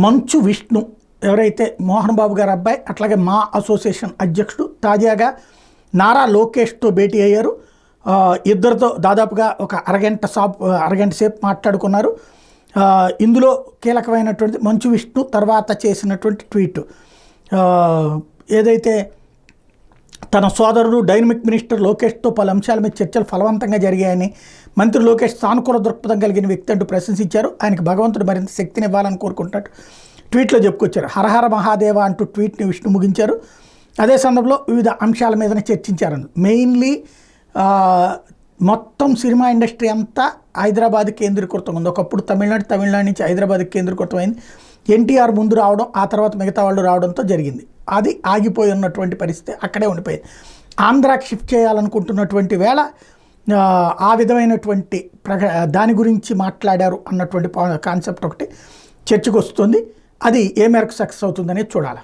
మంచు విష్ణు ఎవరైతే మోహన్ బాబు గారి అబ్బాయి, అట్లాగే మా అసోసియేషన్ అధ్యక్షుడు, తాజాగా నారా లోకేష్తో భేటీ అయ్యారు. ఇద్దరితో దాదాపుగా ఒక అరగంట సేపు మాట్లాడుకున్నారు. ఇందులో కీలకమైనటువంటి మంచు విష్ణు తర్వాత చేసినటువంటి ట్వీట్, ఏదైతే తన సోదరుడు డైనమిక్ మినిస్టర్ లోకేష్తో పలు అంశాల మీద చర్చలు ఫలవంతంగా జరిగాయని, మంత్రి లోకేష్ సానుకూల దృక్పథం కలిగిన వ్యక్తి అంటూ ప్రశంసించారు. ఆయనకు భగవంతుడు మరింత శక్తిని ఇవ్వాలని కోరుకుంటున్నట్టు ట్వీట్లో చెప్పుకొచ్చారు. హరహర మహాదేవ అంటూ ట్వీట్ని విష్ణు ముగించారు. అదే సందర్భంలో వివిధ అంశాల మీదనే చర్చించారు. మెయిన్లీ మొత్తం సినిమా ఇండస్ట్రీ అంతా హైదరాబాద్ కేంద్రీకృతం ఉంది. ఒకప్పుడు తమిళనాడు నుంచి హైదరాబాద్ కేంద్రీకృతమైంది. ఎన్టీఆర్ ముందు రావడం, ఆ తర్వాత మిగతా వాళ్ళు రావడంతో జరిగింది. అది ఆగిపోయి ఉన్నటువంటి పరిస్థితి, అక్కడే ఉండిపోయింది. ఆంధ్రాకి షిఫ్ట్ చేయాలనుకుంటున్నటువంటి వేళ ఆ విధమైనటువంటి దాని గురించి మాట్లాడారు అన్నటువంటి కాన్సెప్ట్ ఒకటి చర్చకు వస్తుంది. అది ఏ మేరకు సక్సెస్ అవుతుందనేది చూడాలి.